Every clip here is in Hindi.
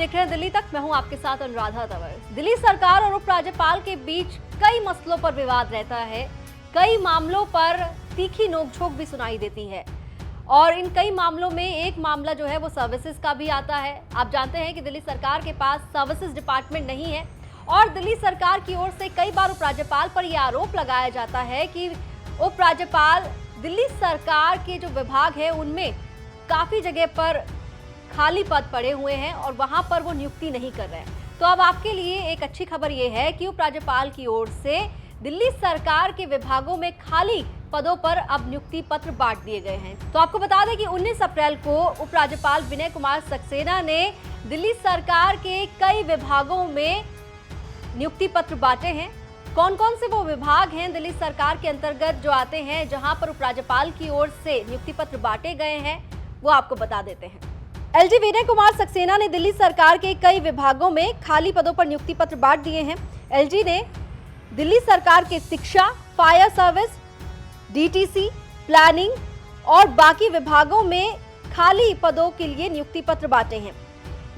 देख रहे हैं दिल्ली तक, मैं हूं आपके साथ अनुराधा तंवर। दिल्ली सरकार और उपराज्यपाल के बीच कई मसलों पर विवाद रहता है, कई मामलों पर तीखी नोकझोंक भी सुनाई देती है और इन कई मामलों में एक मामला जो है वो सर्विसेज का भी आता है। आप जानते हैं कि दिल्ली सरकार के पास सर्विसेज डिपार्टमेंट नहीं है और दिल्ली सरकार की ओर से कई बार उपराज्यपाल पर यह आरोप लगाया जाता है कि उपराज्यपाल दिल्ली सरकार के जो विभाग है उनमें काफी जगह पर खाली पद पड़े हुए हैं और वहां पर वो नियुक्ति नहीं कर रहे हैं। तो अब आपके लिए एक अच्छी खबर ये है कि उपराज्यपाल की ओर से दिल्ली सरकार के विभागों में खाली पदों पर अब नियुक्ति पत्र बांट दिए गए हैं। तो आपको बता दें कि 19 अप्रैल को उपराज्यपाल विनय कुमार सक्सेना ने दिल्ली सरकार के कई विभागों में नियुक्ति पत्र बांटे हैं। कौन कौन से वो विभाग हैं दिल्ली सरकार के अंतर्गत जो आते हैं जहां पर उपराज्यपाल की ओर से नियुक्ति पत्र बांटे गए हैं, वो आपको बता देते हैं। एलजी विनय कुमार सक्सेना ने दिल्ली सरकार के कई विभागों में खाली पदों पर नियुक्ति पत्र बांट दिए हैं। एलजी ने दिल्ली सरकार के शिक्षा, फायर सर्विस, डीटीसी, प्लानिंग और बाकी विभागों में खाली पदों के लिए नियुक्ति पत्र बांटे हैं।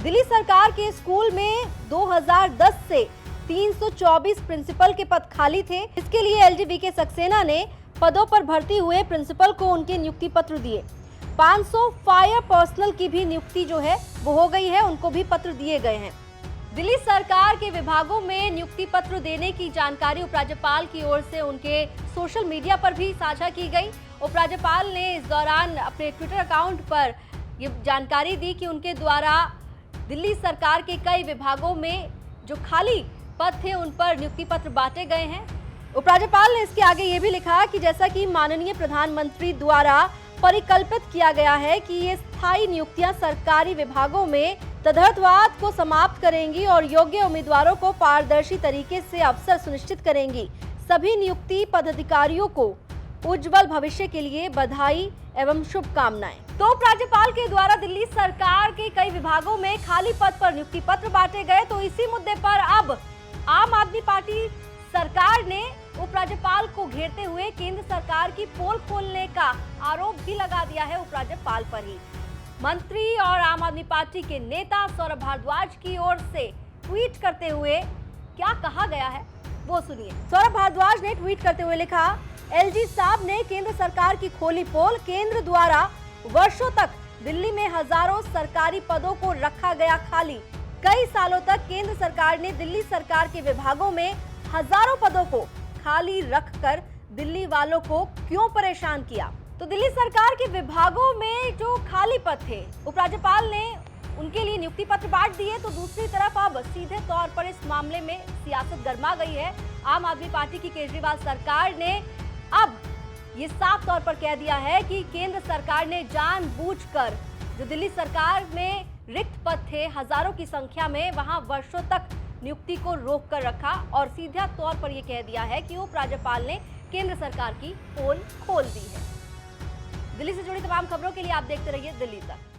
दिल्ली सरकार के स्कूल में 2010 से 324 प्रिंसिपल के पद खाली थे। इसके लिए एलजी वीके सक्सेना ने पदों पर भर्ती हुए प्रिंसिपल को उनके नियुक्ति पत्र दिए। 500 फायर पर्सनल की भी नियुक्ति जो है वो हो गई है, उनको भी पत्र दिए गए हैं। दिल्ली सरकार के विभागों में नियुक्ति पत्र देने की जानकारी उपराज्यपाल की ओर से उनके सोशल मीडिया पर भी साझा की गई। उपराज्यपाल ने इस दौरान अपने ट्विटर अकाउंट पर ये जानकारी दी कि उनके द्वारा दिल्ली सरकार के कई विभागों में जो खाली पद थे उन पर नियुक्ति पत्र बांटे गए हैं। उपराज्यपाल ने इसके आगे ये भी लिखा कि जैसा कि माननीय प्रधानमंत्री द्वारा परिकल्पित किया गया है कि ये स्थायी नियुक्तियां सरकारी विभागों में तदर्थवाद को समाप्त करेंगी और योग्य उम्मीदवारों को पारदर्शी तरीके से अवसर सुनिश्चित करेंगी। सभी नियुक्ति पदाधिकारियों को उज्जवल भविष्य के लिए बधाई एवं शुभकामनाएं। तो उपराज्यपाल के द्वारा दिल्ली सरकार के कई विभागों में खाली पद पर नियुक्ति पत्र बांटे गए। तो इसी मुद्दे पर अब आम आदमी पार्टी सरकार ने उपराज्यपाल को घेरते हुए केंद्र सरकार की पोल खोलने का आरोप भी लगा दिया है उपराज्यपाल पर ही। मंत्री और आम आदमी पार्टी के नेता सौरभ भारद्वाज की ओर से ट्वीट करते हुए क्या कहा गया है वो सुनिए। सौरभ भारद्वाज ने ट्वीट करते हुए लिखा, एलजी साहब ने केंद्र सरकार की खोली पोल। केंद्र द्वारा वर्षों तक दिल्ली में हजारों सरकारी पदों को रखा गया खाली। कई सालों तक केंद्र सरकार ने दिल्ली सरकार के विभागों में हजारों पदों को खाली रखकर दिल्ली वालों को क्यों परेशान किया। तो दिल्ली सरकार के विभागों में जो खाली पद थे उपराज्यपाल ने उनके लिए नियुक्ति पत्र बांट दिए। तो दूसरी तरफ अब सीधे तौर पर इस मामले में सियासत गर्मा गई है। आम आदमी पार्टी की केजरीवाल सरकार ने अब ये साफ तौर पर कह दिया है कि केंद्र सरकार ने जानबूझकर जो दिल्ली सरकार में रिक्त पद थे हजारों की संख्या में, वहां वर्षों तक नियुक्ति को रोक कर रखा और सीधा तौर पर यह कह दिया है कि उपराज्यपाल ने केंद्र सरकार की पोल खोल दी है। दिल्ली से जुड़ी तमाम खबरों के लिए आप देखते रहिए दिल्ली तक।